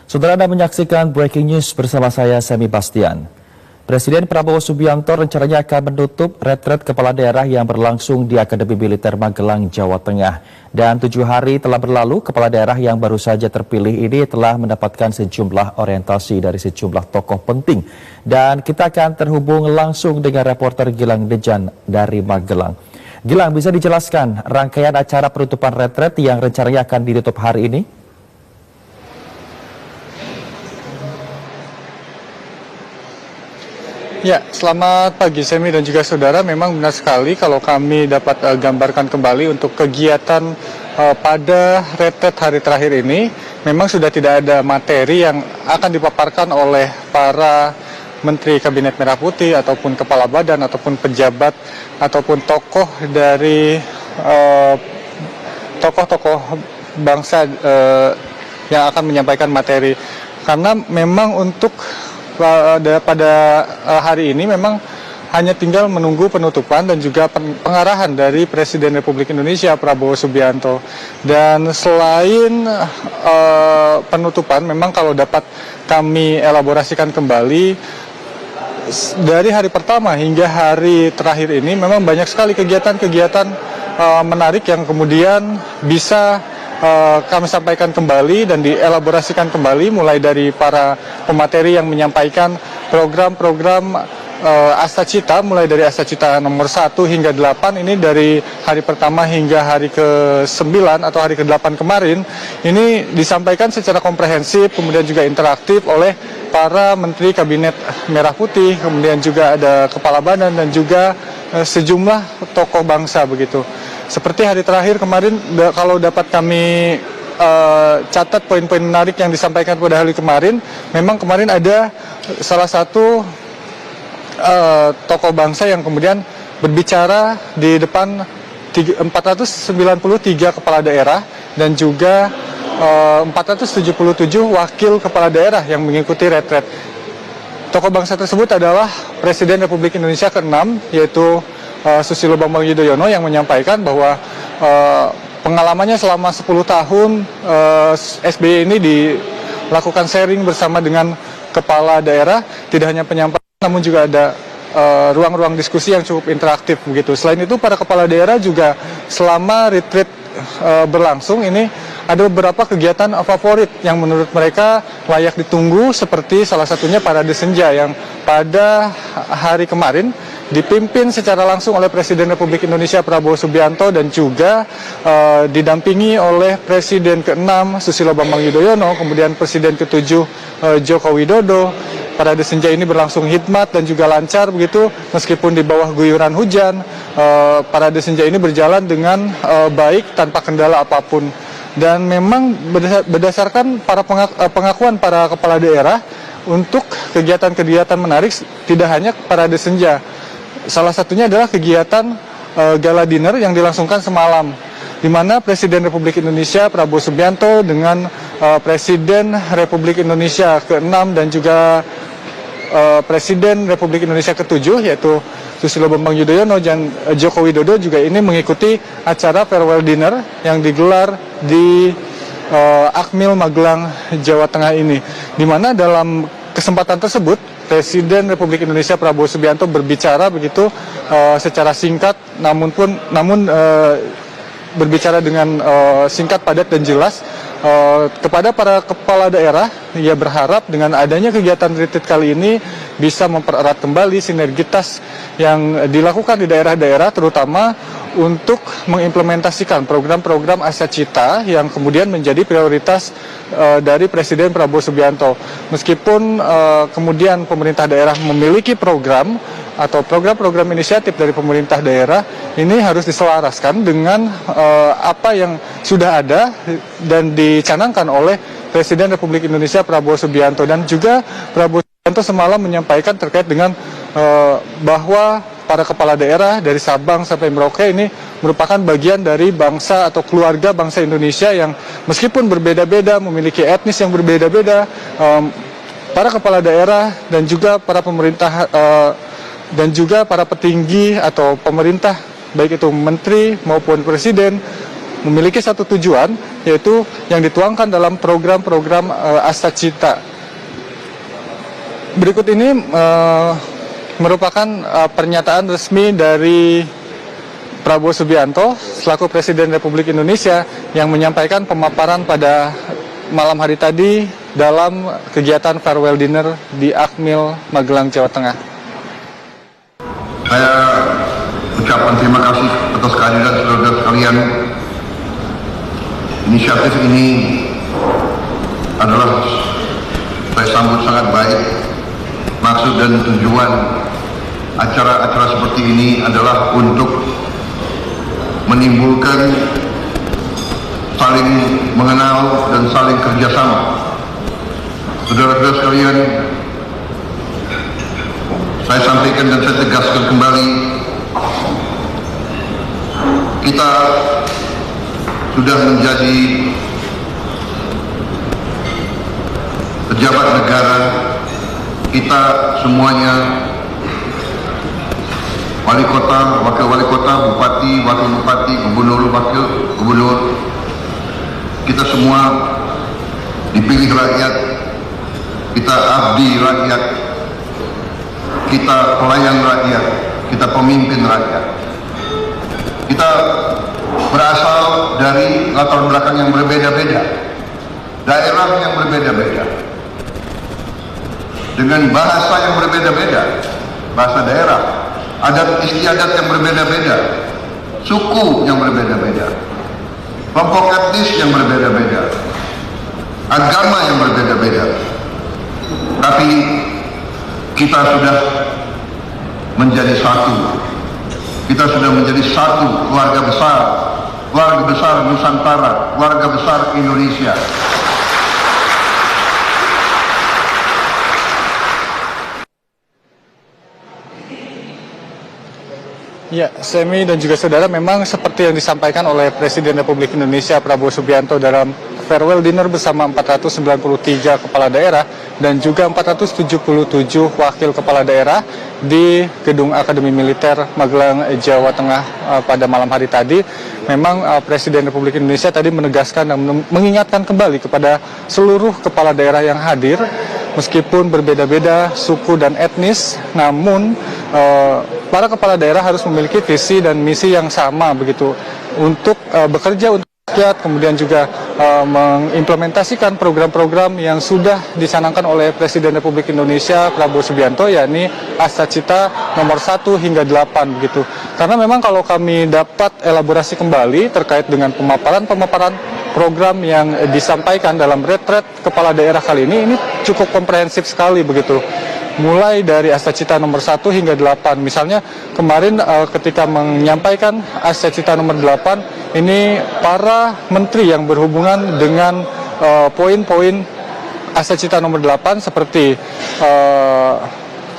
Saudara, Anda menyaksikan Breaking News bersama saya, Semi Bastian. Presiden Prabowo Subianto rencananya akan menutup retret kepala daerah yang berlangsung di Akademi Militer Magelang, Jawa Tengah. Dan 7 hari telah berlalu, kepala daerah yang baru saja terpilih ini telah mendapatkan sejumlah orientasi dari sejumlah tokoh penting. Dan kita akan terhubung langsung dengan reporter Gilang Dejan dari Magelang. Gilang, bisa dijelaskan rangkaian acara penutupan retret yang rencananya akan ditutup hari ini? Ya, selamat pagi Semi dan juga saudara. Memang benar sekali kalau kami dapat gambarkan kembali untuk kegiatan pada retret hari terakhir ini. Memang sudah tidak ada materi yang akan dipaparkan oleh para Menteri Kabinet Merah Putih ataupun kepala badan ataupun pejabat ataupun tokoh dari tokoh-tokoh bangsa yang akan menyampaikan materi. Karena memang untuk pada hari ini memang hanya tinggal menunggu penutupan dan juga pengarahan dari Presiden Republik Indonesia Prabowo Subianto. Dan selain penutupan, memang kalau dapat kami elaborasikan kembali, dari hari pertama hingga hari terakhir ini memang banyak sekali kegiatan-kegiatan menarik yang kemudian bisa kami sampaikan kembali dan dielaborasikan kembali, mulai dari para pemateri yang menyampaikan program-program Astacita, mulai dari Astacita nomor 1 hingga 8 ini dari hari pertama hingga hari ke-9 atau hari ke-8 kemarin, ini disampaikan secara komprehensif, kemudian juga interaktif oleh para Menteri Kabinet Merah Putih, kemudian juga ada Kepala Badan dan juga sejumlah tokoh bangsa begitu. Seperti hari terakhir kemarin, kalau dapat kami catat poin-poin menarik yang disampaikan pada hari kemarin, memang kemarin ada salah satu tokoh bangsa yang kemudian berbicara di depan 493 kepala daerah dan juga 477 wakil kepala daerah yang mengikuti retret. Tokoh bangsa tersebut adalah Presiden Republik Indonesia ke-6, yaitu Susilo Bambang Yudhoyono, yang menyampaikan bahwa pengalamannya selama 10 tahun SBY ini dilakukan sharing bersama dengan kepala daerah, tidak hanya penyampaian namun juga ada ruang-ruang diskusi yang cukup interaktif begitu. Selain itu, para kepala daerah juga selama retreat berlangsung ini ada beberapa kegiatan favorit yang menurut mereka layak ditunggu, seperti salah satunya Parade Senja yang pada hari kemarin dipimpin secara langsung oleh Presiden Republik Indonesia Prabowo Subianto dan juga didampingi oleh Presiden ke-6 Susilo Bambang Yudhoyono, kemudian Presiden ke-7 Joko Widodo. Parade Senja ini berlangsung hikmat dan juga lancar begitu, meskipun di bawah guyuran hujan. Parade Senja ini berjalan dengan baik tanpa kendala apapun. Dan memang berdasarkan pengakuan para kepala daerah, untuk kegiatan-kegiatan menarik tidak hanya Parade Senja. Salah satunya adalah kegiatan gala dinner yang dilangsungkan semalam, di mana Presiden Republik Indonesia Prabowo Subianto dengan Presiden Republik Indonesia ke-6 dan juga Presiden Republik Indonesia ke-7, yaitu Susilo Bambang Yudhoyono dan Joko Widodo juga ini mengikuti acara farewell dinner yang digelar di Akmil Magelang, Jawa Tengah ini, di mana dalam kesempatan tersebut Presiden Republik Indonesia Prabowo Subianto berbicara begitu secara singkat, namun berbicara dengan singkat, padat dan jelas kepada para kepala daerah. Ia berharap dengan adanya kegiatan retreat kali ini bisa mempererat kembali sinergitas yang dilakukan di daerah-daerah, terutama untuk mengimplementasikan program-program Astacita yang kemudian menjadi prioritas dari Presiden Prabowo Subianto. Meskipun kemudian pemerintah daerah memiliki program atau program-program inisiatif dari pemerintah daerah, ini harus diselaraskan dengan apa yang sudah ada dan dicanangkan oleh Presiden Republik Indonesia Prabowo Subianto. Dan juga Prabowo Subianto semalam menyampaikan terkait dengan bahwa para kepala daerah dari Sabang sampai Merauke ini merupakan bagian dari bangsa atau keluarga bangsa Indonesia yang meskipun berbeda-beda, memiliki etnis yang berbeda-beda, para kepala daerah dan juga para pemerintah dan juga para petinggi atau pemerintah, baik itu menteri maupun presiden, memiliki satu tujuan, yaitu yang dituangkan dalam program-program Astacita. Berikut ini merupakan pernyataan resmi dari Prabowo Subianto selaku Presiden Republik Indonesia yang menyampaikan pemaparan pada malam hari tadi dalam kegiatan farewell dinner di Akmil, Magelang, Jawa Tengah. Saya ucapkan terima kasih atas kehadiran saudara sekalian. Inisiatif ini adalah saya sambut sangat baik. Maksud dan tujuan acara-acara seperti ini adalah untuk menimbulkan saling mengenal dan saling kerjasama. Saudara-saudara sekalian, saya sampaikan dan saya tegaskan kembali, kita sudah menjadi pejabat negara, kita semuanya wali kota, wakil wali kota, bupati, wakil bupati, gubernur, wakil gubernur, kita semua dipilih rakyat, kita abdi rakyat, kita pelayan rakyat, kita pemimpin rakyat. Kita berasal dari latar belakang yang berbeda-beda, daerah yang berbeda-beda, dengan bahasa yang berbeda-beda, bahasa daerah, adat istiadat yang berbeda-beda, suku yang berbeda-beda, kelompok etnis yang berbeda-beda, agama yang berbeda-beda. Tapi kita sudah menjadi satu. Kita sudah menjadi satu keluarga besar Nusantara, keluarga besar Indonesia. Ya, Semi dan juga saudara, memang seperti yang disampaikan oleh Presiden Republik Indonesia Prabowo Subianto dalam farewell dinner bersama 493 kepala daerah dan juga 477 wakil kepala daerah di Gedung Akademi Militer Magelang, Jawa Tengah pada malam hari tadi. Memang Presiden Republik Indonesia tadi menegaskan dan mengingatkan kembali kepada seluruh kepala daerah yang hadir, meskipun berbeda-beda suku dan etnis, namun para kepala daerah harus memiliki visi dan misi yang sama begitu untuk bekerja untuk rakyat, kemudian juga mengimplementasikan program-program yang sudah dicanangkan oleh Presiden Republik Indonesia Prabowo Subianto, yakni Astacita nomor 1 hingga 8 begitu. Karena memang kalau kami dapat elaborasi kembali terkait dengan pemaparan program yang disampaikan dalam retret kepala daerah kali ini cukup komprehensif sekali begitu. Mulai dari Astacita nomor 1 hingga 8. Misalnya kemarin ketika menyampaikan Astacita nomor 8, ini para menteri yang berhubungan dengan poin-poin Astacita nomor 8 seperti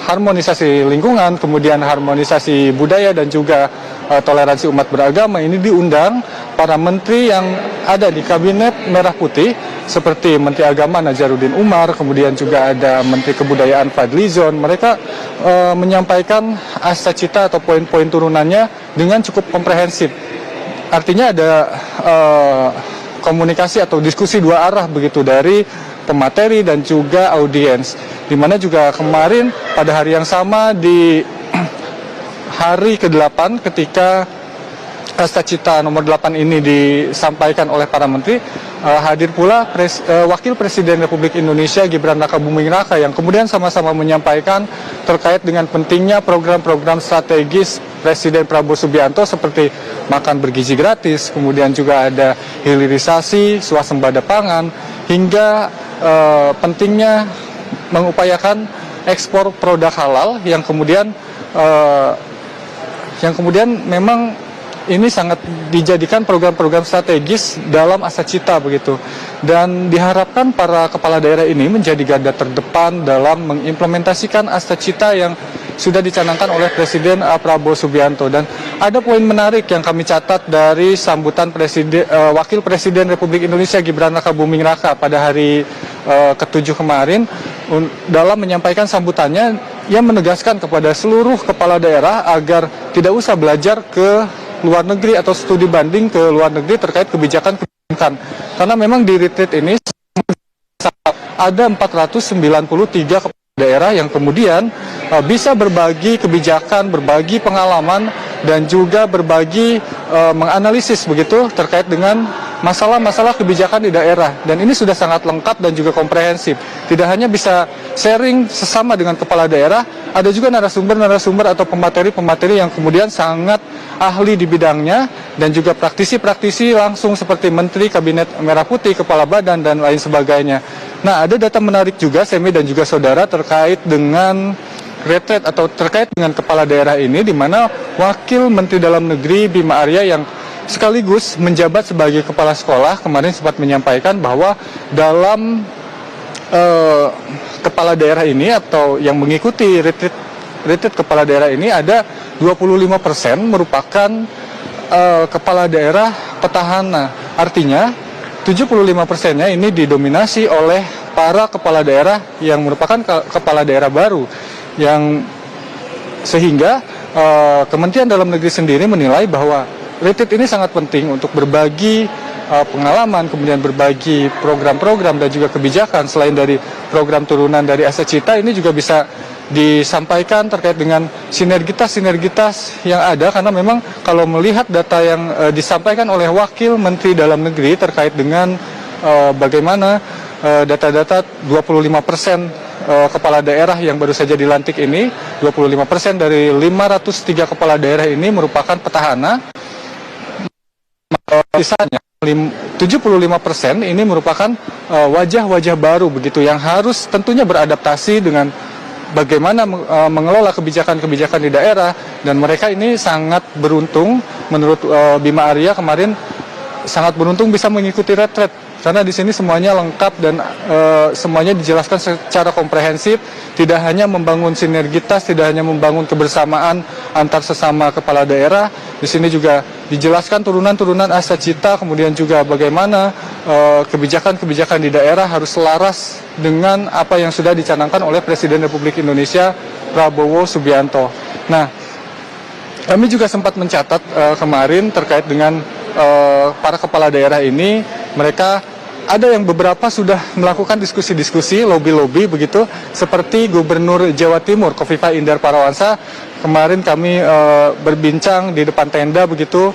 harmonisasi lingkungan, kemudian harmonisasi budaya dan juga toleransi umat beragama. Ini diundang para menteri yang ada di Kabinet Merah Putih seperti Menteri Agama Najaruddin Umar, kemudian juga ada Menteri Kebudayaan Fadlizon. Mereka menyampaikan Astacita atau poin-poin turunannya dengan cukup komprehensif. Artinya ada komunikasi atau diskusi dua arah begitu dari pemateri dan juga audiens. Di mana juga kemarin pada hari yang sama di hari ke-8 ketika Astacita nomor 8 ini disampaikan oleh para menteri, hadir pula Wakil Presiden Republik Indonesia Gibran Rakabuming Raka yang kemudian sama-sama menyampaikan terkait dengan pentingnya program-program strategis Presiden Prabowo Subianto seperti makan bergizi gratis, kemudian juga ada hilirisasi, swasembada pangan, hingga pentingnya mengupayakan ekspor produk halal yang kemudian memang ini sangat dijadikan program-program strategis dalam Astacita begitu. Dan diharapkan para kepala daerah ini menjadi garda terdepan dalam mengimplementasikan Astacita yang sudah dicanangkan oleh Presiden Prabowo Subianto. Dan ada poin menarik yang kami catat dari sambutan Wakil Presiden Republik Indonesia Gibran Rakabuming Raka pada hari ke-7 kemarin. Dalam menyampaikan sambutannya, ia menegaskan kepada seluruh kepala daerah agar tidak usah belajar ke luar negeri atau studi banding ke luar negeri terkait kebijakan. karena memang di retreat ini ada 493 kepala daerah yang kemudian bisa berbagi kebijakan, berbagi pengalaman, dan juga berbagi menganalisis begitu terkait dengan masalah-masalah kebijakan di daerah. Dan ini sudah sangat lengkap dan juga komprehensif. Tidak hanya bisa sharing sesama dengan kepala daerah, ada juga narasumber-narasumber atau pemateri-pemateri yang kemudian sangat ahli di bidangnya, dan juga praktisi-praktisi langsung seperti Menteri Kabinet Merah Putih, Kepala Badan, dan lain sebagainya. Nah, ada data menarik juga, Semi dan juga saudara, terkait dengan retret atau terkait dengan kepala daerah ini, di mana Wakil Menteri Dalam Negeri Bima Arya yang sekaligus menjabat sebagai kepala sekolah kemarin sempat menyampaikan bahwa dalam kepala daerah ini atau yang mengikuti retreat kepala daerah ini ada 25% merupakan kepala daerah petahana. Artinya 75%-nya ini didominasi oleh para kepala daerah yang merupakan kepala daerah baru, yang sehingga Kementerian Dalam Negeri sendiri menilai bahwa retreat ini sangat penting untuk berbagi pengalaman, kemudian berbagi program-program dan juga kebijakan. Selain dari program turunan dari Aset Cita, ini juga bisa disampaikan terkait dengan sinergitas-sinergitas yang ada, karena memang kalau melihat data yang disampaikan oleh Wakil Menteri Dalam Negeri terkait dengan bagaimana data-data 25% kepala daerah yang baru saja dilantik ini, 25% dari 503 kepala daerah ini merupakan petahana. Sisanya 75% ini merupakan wajah-wajah baru begitu, yang harus tentunya beradaptasi dengan bagaimana mengelola kebijakan-kebijakan di daerah. Dan mereka ini sangat beruntung, menurut Bima Arya kemarin sangat beruntung bisa mengikuti retret, karena di sini semuanya lengkap dan semuanya dijelaskan secara komprehensif. Tidak hanya membangun sinergitas, tidak hanya membangun kebersamaan antar sesama kepala daerah. Di sini juga dijelaskan turunan-turunan Aset Cita, kemudian juga bagaimana kebijakan-kebijakan di daerah harus selaras dengan apa yang sudah dicanangkan oleh Presiden Republik Indonesia Prabowo Subianto. Nah, kami juga sempat mencatat kemarin terkait dengan para kepala daerah ini, mereka ada yang beberapa sudah melakukan diskusi-diskusi, lobby-lobby begitu, seperti Gubernur Jawa Timur Khofifah Indar Parawansa. Kemarin kami berbincang di depan tenda begitu,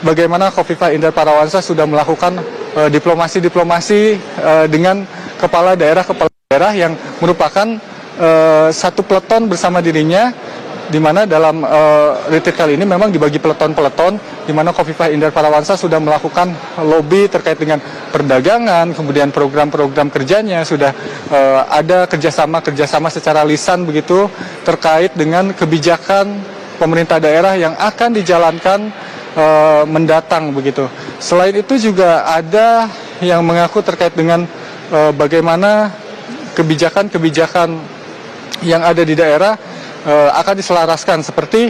bagaimana Khofifah Indar Parawansa sudah melakukan diplomasi-diplomasi dengan kepala daerah yang merupakan satu peleton bersama dirinya, di mana dalam retreat kali ini memang dibagi peleton-peleton, di mana Khofifah Indar Parawansa sudah melakukan lobby terkait dengan perdagangan, kemudian program-program kerjanya sudah ada kerjasama secara lisan begitu terkait dengan kebijakan pemerintah daerah yang akan dijalankan mendatang begitu. Selain itu juga ada yang mengaku terkait dengan bagaimana kebijakan-kebijakan yang ada di daerah akan diselaraskan, seperti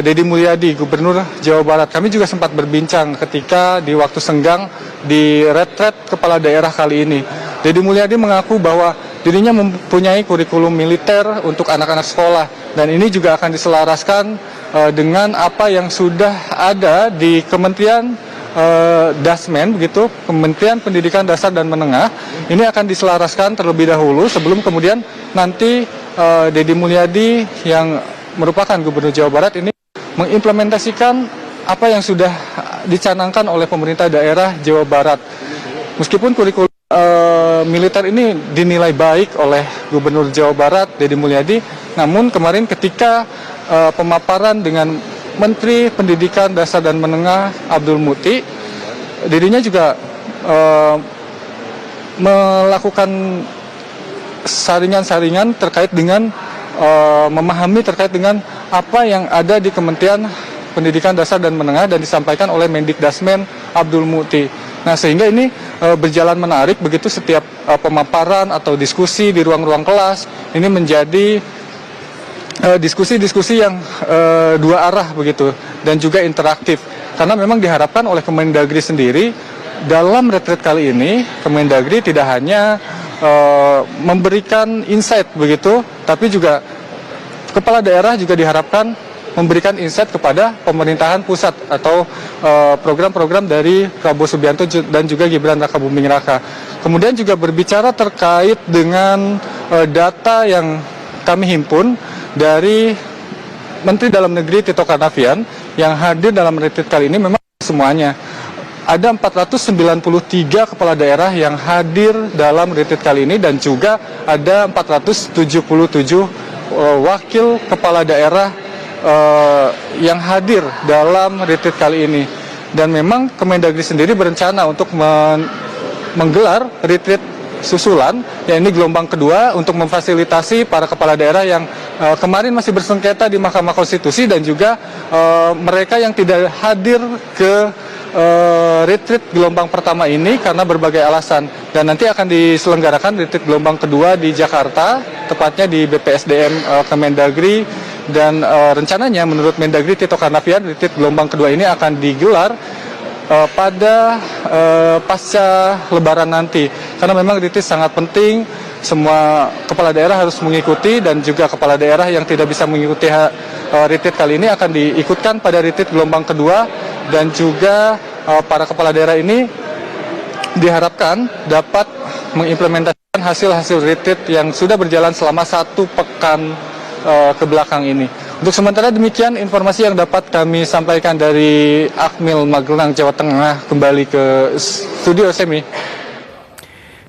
Deddy Mulyadi, Gubernur Jawa Barat. Kami juga sempat berbincang ketika di waktu senggang di retret kepala daerah kali ini. Deddy Mulyadi mengaku bahwa dirinya mempunyai kurikulum militer untuk anak-anak sekolah, dan ini juga akan diselaraskan dengan apa yang sudah ada di Kementerian Dasmen begitu, Kementerian Pendidikan Dasar dan Menengah. Ini akan diselaraskan terlebih dahulu sebelum kemudian nanti Deddy Mulyadi yang merupakan Gubernur Jawa Barat ini mengimplementasikan apa yang sudah dicanangkan oleh pemerintah daerah Jawa Barat. Meskipun kurikulum militer ini dinilai baik oleh Gubernur Jawa Barat Deddy Mulyadi, namun kemarin ketika pemaparan dengan Menteri Pendidikan Dasar dan Menengah Abdul Muti, dirinya juga melakukan saringan-saringan terkait dengan memahami terkait dengan apa yang ada di Kementerian Pendidikan Dasar dan Menengah dan disampaikan oleh Mendikdasmen Abdul Muti. Nah, sehingga ini berjalan menarik begitu, setiap pemaparan atau diskusi di ruang-ruang kelas ini menjadi diskusi-diskusi yang dua arah begitu dan juga interaktif, karena memang diharapkan oleh Kemendagri sendiri dalam retret kali ini. Kemendagri tidak hanya memberikan insight begitu, tapi juga kepala daerah juga diharapkan memberikan insight kepada pemerintahan pusat atau program-program dari Prabowo Subianto dan juga Gibran Rakabuming Raka. Kemudian juga berbicara terkait dengan data yang kami himpun dari Menteri Dalam Negeri Tito Karnavian yang hadir dalam retreat kali ini. Memang semuanya ada 493 kepala daerah yang hadir dalam retreat kali ini dan juga ada 477 wakil kepala daerah yang hadir dalam retreat kali ini. Dan memang Kemendagri sendiri berencana untuk menggelar retreat susulan, ya ini gelombang kedua untuk memfasilitasi para kepala daerah yang kemarin masih bersengketa di Mahkamah Konstitusi dan juga mereka yang tidak hadir ke retreat gelombang pertama ini karena berbagai alasan. Dan nanti akan diselenggarakan retreat gelombang kedua di Jakarta, tepatnya di BPSDM Kemendagri. Dan rencananya menurut Mendagri Tito Karnavian, retreat gelombang kedua ini akan digelar pada pasca Lebaran nanti, karena memang retreat sangat penting. Semua kepala daerah harus mengikuti dan juga kepala daerah yang tidak bisa mengikuti retreat kali ini akan diikutkan pada retreat gelombang kedua. Dan juga para kepala daerah ini diharapkan dapat mengimplementasikan hasil-hasil retreat yang sudah berjalan selama 1 pekan ke belakang ini. Untuk sementara demikian informasi yang dapat kami sampaikan dari Akmil Magelang, Jawa Tengah. Kembali ke studio Semi.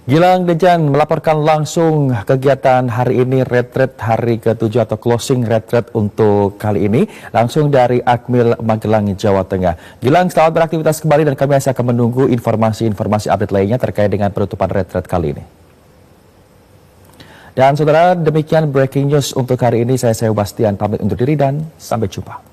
Gilang Dejan melaporkan langsung kegiatan hari ini, retreat hari ke-7 atau closing retreat untuk kali ini, langsung dari Akmil Magelang, Jawa Tengah. Gilang, selamat beraktivitas kembali dan kami masih akan menunggu informasi-informasi update lainnya terkait dengan penutupan retreat kali ini. Dan saudara, demikian breaking news untuk hari ini. Saya Bastian pamit undur diri dan sampai jumpa.